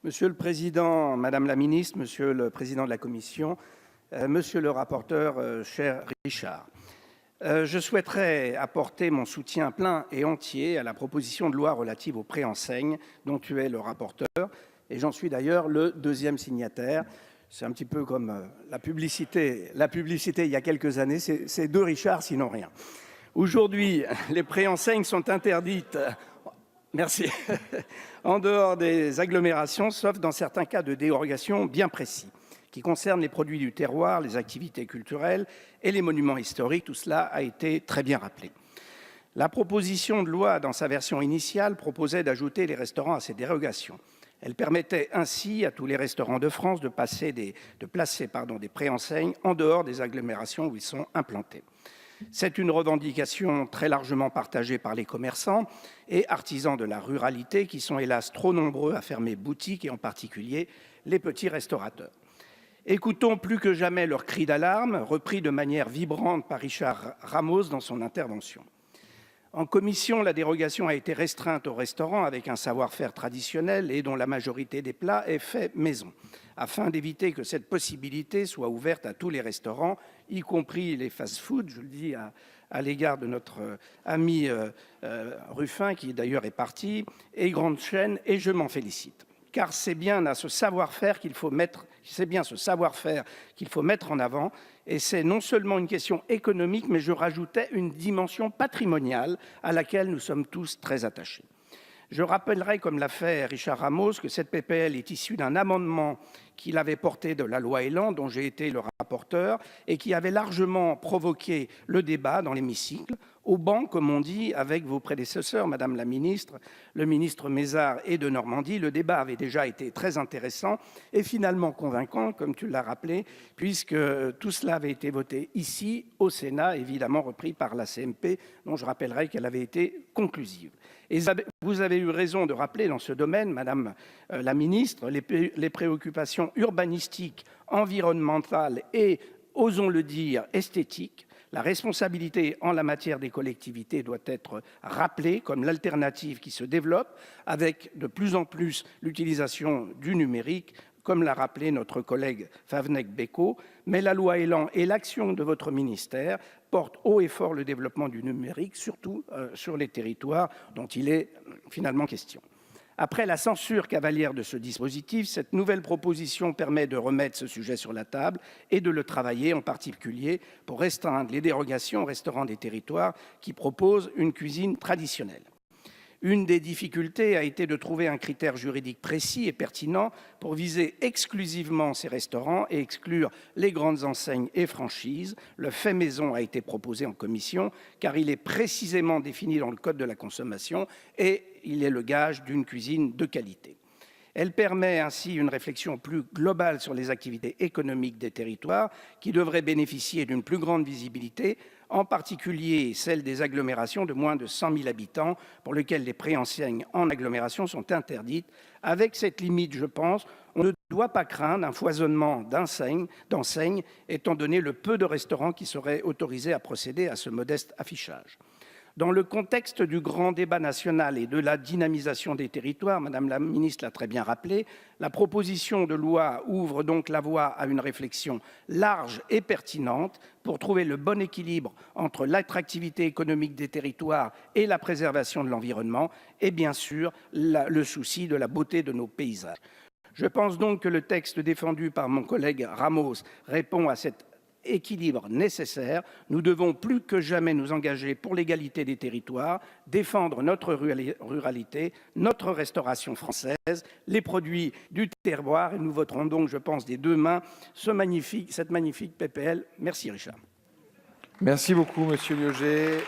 Monsieur le Président, Madame la Ministre, Monsieur le Président de la Commission, Monsieur le rapporteur, cher Richard, je souhaiterais apporter mon soutien plein et entier à la proposition de loi relative aux préenseignes dont tu es le rapporteur et j'en suis d'ailleurs le deuxième signataire. C'est un petit peu comme la publicité il y a quelques années, c'est deux Richards sinon rien. Aujourd'hui, les préenseignes sont interdites. Merci. En dehors des agglomérations, sauf dans certains cas de dérogation bien précis, qui concernent les produits du terroir, les activités culturelles et les monuments historiques. Tout cela a été très bien rappelé. La proposition de loi, dans sa version initiale, proposait d'ajouter les restaurants à ces dérogations. Elle permettait ainsi à tous les restaurants de France de placer des préenseignes en dehors des agglomérations où ils sont implantés. C'est une revendication très largement partagée par les commerçants et artisans de la ruralité qui sont hélas trop nombreux à fermer boutique et en particulier les petits restaurateurs. Écoutons plus que jamais leur cri d'alarme, repris de manière vibrante par Richard Ramos dans son intervention. En commission, la dérogation a été restreinte aux restaurants avec un savoir-faire traditionnel et dont la majorité des plats est fait maison, afin d'éviter que cette possibilité soit ouverte à tous les restaurants, y compris les fast-food. Je le dis à l'égard de notre ami Ruffin, qui d'ailleurs est parti, et grandes chaînes, et je m'en félicite. Car c'est bien ce savoir-faire qu'il faut mettre en avant, et c'est non seulement une question économique, mais je rajoutais une dimension patrimoniale à laquelle nous sommes tous très attachés. Je rappellerai, comme l'a fait Richard Ramos, que cette PPL est issue d'un amendement qu'il avait porté de la loi Elan, dont j'ai été le rapporteur, et qui avait largement provoqué le débat dans l'hémicycle, au banc, comme on dit, avec vos prédécesseurs, Madame la Ministre, le ministre Mézard et de Normandie. Le débat avait déjà été très intéressant et finalement convaincant, comme tu l'as rappelé, puisque tout cela avait été voté ici, au Sénat, évidemment repris par la CMP, dont je rappellerai qu'elle avait été conclusive. Et vous avez eu raison de rappeler dans ce domaine, Madame la Ministre, les préoccupations urbanistiques, environnementales et, osons le dire, esthétiques. La responsabilité en la matière des collectivités doit être rappelée comme l'alternative qui se développe avec de plus en plus l'utilisation du numérique, comme l'a rappelé notre collègue Favennec-Becco. Mais la loi Elan et l'action de votre ministère portent haut et fort le développement du numérique, surtout sur les territoires dont il est finalement question. Après la censure cavalière de ce dispositif, cette nouvelle proposition permet de remettre ce sujet sur la table et de le travailler, en particulier pour restreindre les dérogations aux restaurants des territoires qui proposent une cuisine traditionnelle. Une des difficultés a été de trouver un critère juridique précis et pertinent pour viser exclusivement ces restaurants et exclure les grandes enseignes et franchises. Le fait maison a été proposé en commission car il est précisément défini dans le Code de la consommation et il est le gage d'une cuisine de qualité. Elle permet ainsi une réflexion plus globale sur les activités économiques des territoires qui devraient bénéficier d'une plus grande visibilité, en particulier celle des agglomérations de moins de 100 000 habitants pour lesquelles les préenseignes en agglomération sont interdites. Avec cette limite, je pense, on ne doit pas craindre un foisonnement d'enseignes étant donné le peu de restaurants qui seraient autorisés à procéder à ce modeste affichage. Dans le contexte du grand débat national et de la dynamisation des territoires, Madame la Ministre l'a très bien rappelé, la proposition de loi ouvre donc la voie à une réflexion large et pertinente pour trouver le bon équilibre entre l'attractivité économique des territoires et la préservation de l'environnement et bien sûr le souci de la beauté de nos paysages. Je pense donc que le texte défendu par mon collègue Ramos répond à cet équilibre nécessaire. Nous devons plus que jamais nous engager pour l'égalité des territoires, défendre notre ruralité, notre restauration française, les produits du terroir et nous voterons donc, je pense, des deux mains cette magnifique PPL. Merci Richard. Merci beaucoup Monsieur Liogé.